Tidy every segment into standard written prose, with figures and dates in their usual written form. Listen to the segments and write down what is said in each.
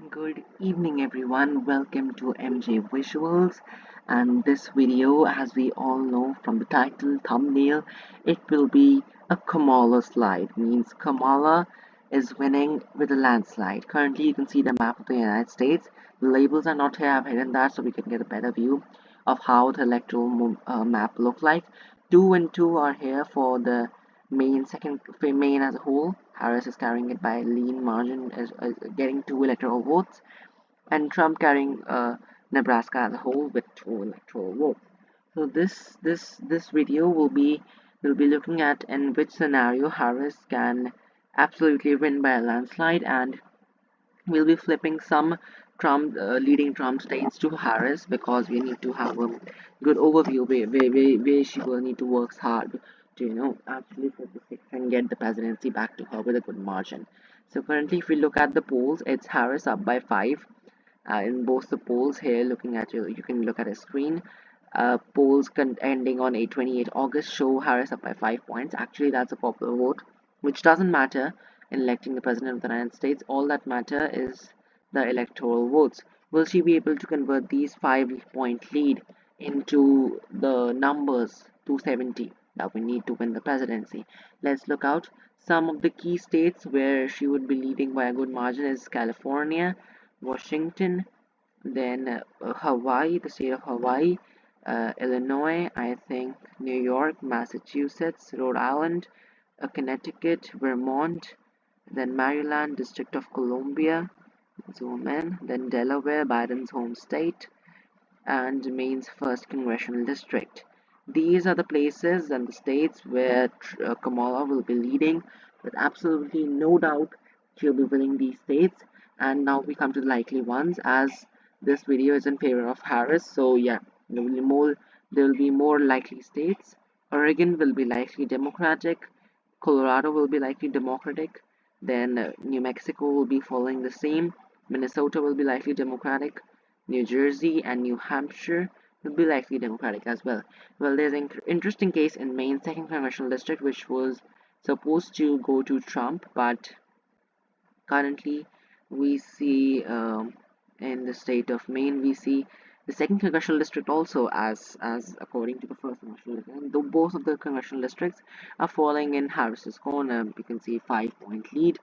Good evening, everyone. Welcome to MJ Visuals. And this video, as we all know from the title, thumbnail, it will be a Kamala slide. Means Kamala is winning with a landslide. Currently, you can see the map of the United States. The labels are not here. I've hidden that so we can get a better view of how the electoral map look like. 2 and 2 are here for the main as a whole. Harris is carrying it by a lean margin, as getting 2 electoral votes, and Trump carrying Nebraska as a whole with 2 electoral votes. So this video will be looking at in which scenario Harris can absolutely win by a landslide, and we'll be flipping some leading Trump states to Harris because we need to have a good overview where she will need to work hard to actually flip the six and get the presidency back to her with a good margin. So currently, if we look at the polls, it's Harris up by 5 in both the polls here. Looking at you can look at a screen. Polls ending on 28 August show Harris up by 5 points. Actually, that's a popular vote, which doesn't matter in electing the president of the United States. All that matter is the electoral votes. Will she be able to convert these 5 point lead into the numbers 270 that we need to win the presidency? Let's look out. Some of the key states where she would be leading by a good margin is California, Washington, then Hawaii, the state of Hawaii, Illinois, I think New York, Massachusetts, Rhode Island, Connecticut, Vermont, then Maryland, District of Columbia, zoom in, then Delaware, Biden's home state, and Maine's 1st congressional district. These are the places and the states where Kamala will be leading with absolutely no doubt. She'll be winning these states. And now we come to the likely ones, as this video is in favor of Harris. So yeah, there will be more likely states. Oregon will be likely Democratic. Colorado will be likely Democratic. Then New Mexico will be following the same. Minnesota will be likely Democratic. New Jersey and New Hampshire will be likely Democratic as well. Well, there's an interesting case in Maine's 2nd congressional district, which was supposed to go to Trump, but currently we see in the state of Maine, we see the 2nd congressional district also as according to the 1st congressional district. And though both of the congressional districts are falling in Harris's corner, you can see 5 point lead.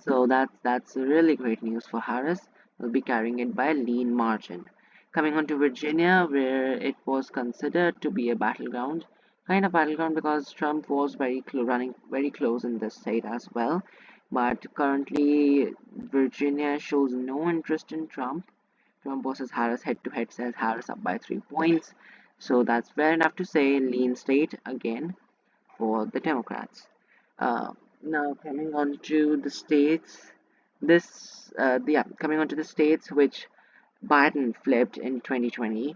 So that's really great news for Harris. Will be carrying it by a lean margin. Coming on to Virginia, where it was considered to be a battleground, kind of battleground because Trump was running very close in this state as well. But currently, Virginia shows no interest in Trump. Trump versus Harris head to head says Harris up by 3 points. So that's fair enough to say lean state again for the Democrats. Now coming on to the states, coming on to the states which Biden flipped in 2020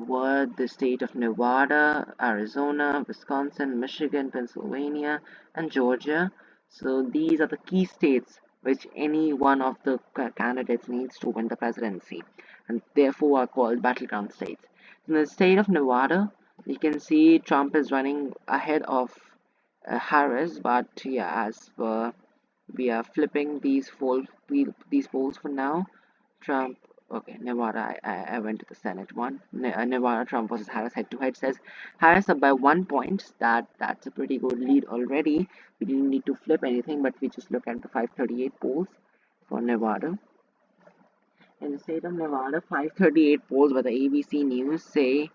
were the state of Nevada, Arizona, Wisconsin, Michigan, Pennsylvania, and Georgia. So these are the key states which any one of the candidates needs to win the presidency, and therefore are called battleground states. In the state of Nevada, you can see Trump is running ahead of Harris, but yeah, as we are flipping these polls for now. Trump, okay, Nevada. I went to the Senate one. Nevada, Trump versus Harris head to head says Harris up by 1 point. That's a pretty good lead already. We didn't need to flip anything, but we just look at the 538 polls for Nevada. In the state of Nevada, 538 polls by the ABC News say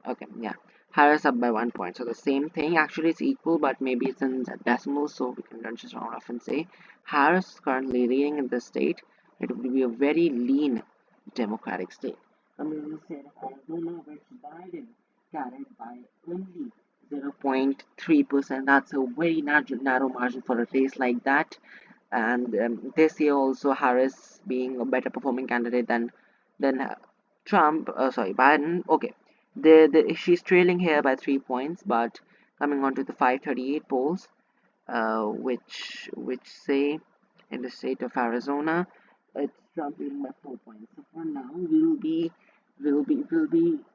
okay, yeah. Harris up by 1 point. So the same thing. Actually, it's equal, but maybe it's in decimals, so we can just round off and say Harris is currently leading in the state. It would be a very lean Democratic state. Coming in the state of Arizona, which Biden carried by only 0.3%. That's a very narrow margin for a race like that. And this year also Harris being a better performing candidate than Trump, sorry, Biden. Okay, she's trailing here by 3 points, but coming on to the 538 polls, which say in the state of Arizona, it's Trump leading by 4 points. So for now, we'll be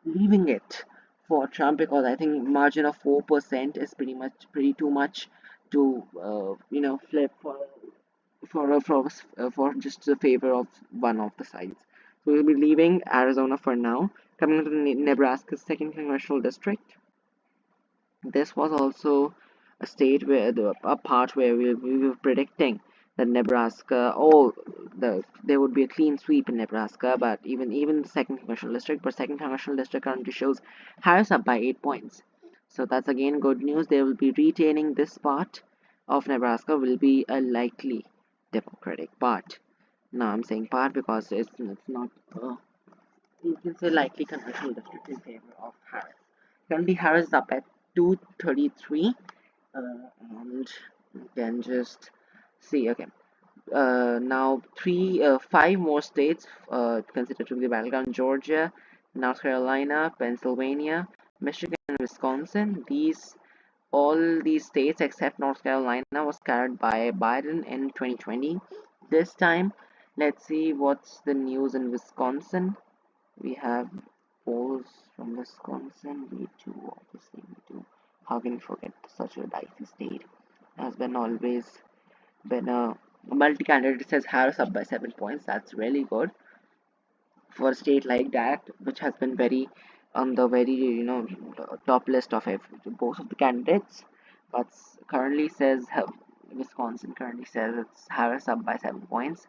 leaving it for Trump because I think margin of 4% is pretty too much to flip for just the favor of one of the sides. So we'll be leaving Arizona for now. Coming to Nebraska's second congressional district. This was also a state where a part where we were predicting that Nebraska, there would be a clean sweep in Nebraska, but even the second congressional district, but second congressional district currently shows Harris up by 8 points. So that's again good news. They will be retaining this part of Nebraska, will be a likely Democratic part. Now I'm saying part because it's not. You can say likely congressional district in favor of Harris. Currently, Harris is up at 233, and you can just see. Okay, now five more states considered to be the battleground: Georgia, North Carolina, Pennsylvania, Michigan, and Wisconsin. All these states except North Carolina was carried by Biden in 2020. This time, let's see what's the news in Wisconsin. We have polls from Wisconsin. We do, obviously, we do. How can we forget such a dicey state? Has been always been a multi-candidate. It says Harris up by 7 points. That's really good for a state like that, which has been very on the very top list of both of the candidates. But currently says Wisconsin currently says it's Harris up by 7 points.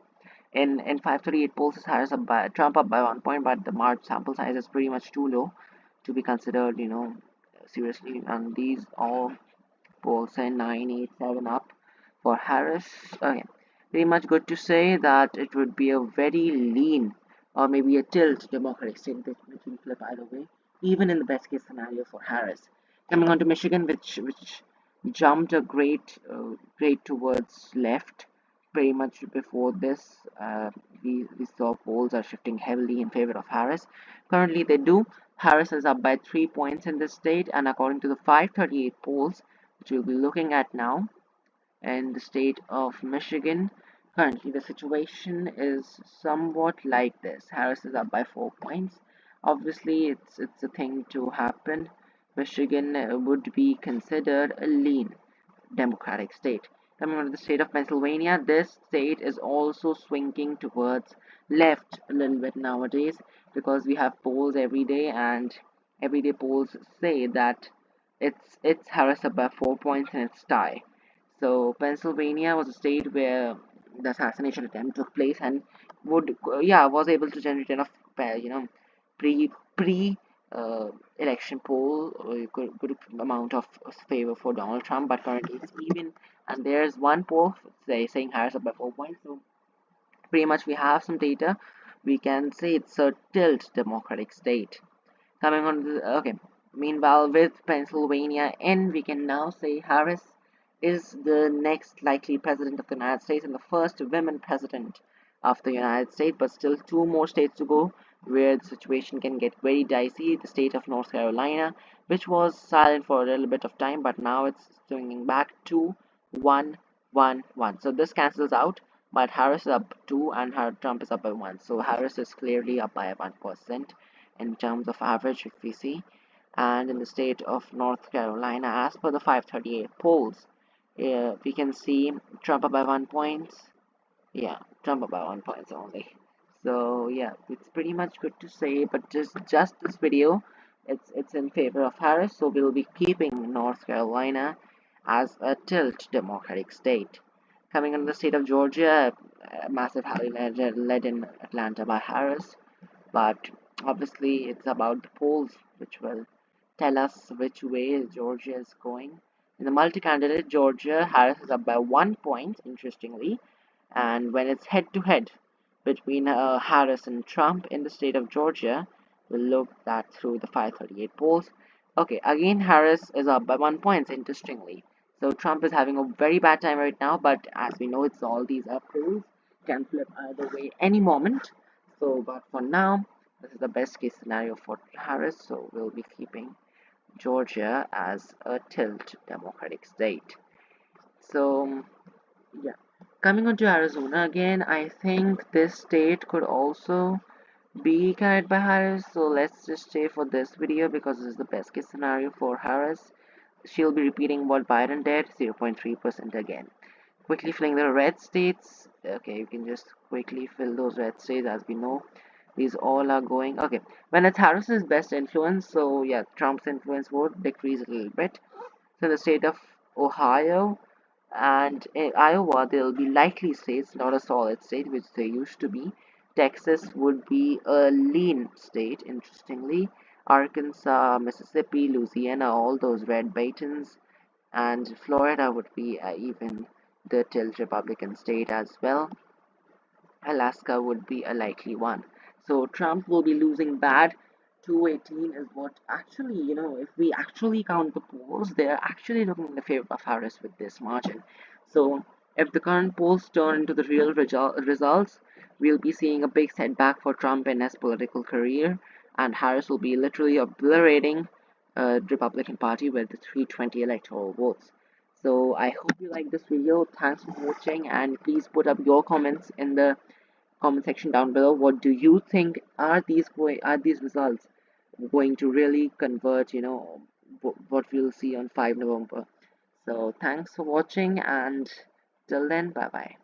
In 538 polls, Harris up by Trump up by 1 point, but the March sample size is pretty much too low to be considered, seriously. And these all polls say 9, 8, 7 up for Harris. Okay, pretty much good to say that it would be a very lean or maybe a tilt Democratic state which will flip either way, even in the best case scenario for Harris. Coming on to Michigan, which jumped a great towards left pretty much before this. We saw polls are shifting heavily in favor of Harris. Currently, they do. Harris is up by 3 points in this state, and according to the 538 polls, which we'll be looking at now, in the state of Michigan, currently the situation is somewhat like this. Harris is up by 4 points. Obviously, it's a thing to happen. Michigan would be considered a lean Democratic state. Coming on to the state of Pennsylvania, this state is also swinging towards left a little bit nowadays because we have polls every day, and everyday polls say that it's Harris up by 4 points and it's tie. So Pennsylvania was a state where the assassination attempt took place and was able to generate enough pre uh, election poll, good amount of favor for Donald Trump, but currently it's even. And there's one poll saying Harris up by 4 points. So pretty much we have some data. We can say it's a tilt Democratic state. Coming on to okay. Meanwhile, with Pennsylvania in, we can now say Harris is the next likely president of the United States and the first women president of the United States, but still two more states to go where the situation can get very dicey. The state of North Carolina, which was silent for a little bit of time, but now it's swinging back to 1-1-1. So this cancels out, but Harris is up 2 and Trump is up by 1. So Harris is clearly up by 1% in terms of average if we see. And in the state of North Carolina, as per the 538 polls, we can see Trump up by 1 point. Yeah, Trump up by 1 point only. So yeah, it's pretty much good to say, but just this video, it's in favor of Harris. So we'll be keeping North Carolina as a tilt Democratic state. Coming on the state of Georgia, a massive rally led in Atlanta by Harris, but obviously it's about the polls which will tell us which way Georgia is going. In the multi-candidate Georgia, Harris is up by 1 point, interestingly, and when it's head-to-head between Harris and Trump in the state of Georgia, we'll look that through the 538 polls. Okay, again Harris is up by 1 point, interestingly. So Trump is having a very bad time right now, but as we know, it's all these polls can flip either way any moment. So, but for now, this is the best case scenario for Harris. So we'll be keeping Georgia as a tilt Democratic state. So yeah, coming on to Arizona again, I think this state could also be carried by Harris. So let's just stay for this video because this is the best case scenario for Harris. She'll be repeating what Biden did, 0.3% again. Quickly filling the red states, Okay, you can just quickly fill those red states. As we know, these all are going. Okay, when it's Harris's best influence, so yeah, Trump's influence would decrease a little bit. So in the state of Ohio and Iowa, they'll be likely states, not a solid state, which they used to be. Texas would be a lean state, interestingly. Arkansas, Mississippi, Louisiana, all those red Batons, and Florida would be even the tilt Republican state as well. Alaska would be a likely one. So Trump will be losing bad. 218 is what actually, if we actually count the polls, they're actually looking in the favor of Harris with this margin. So if the current polls turn into the real results, we'll be seeing a big setback for Trump in his political career, and Harris will be literally obliterating the Republican Party with the 320 electoral votes. So I hope you like this video. Thanks for watching, and please put up your comments in the comment section down below. What do you think? Are these results going to really convert? What we'll see on 5 November. So thanks for watching, and till then, bye bye.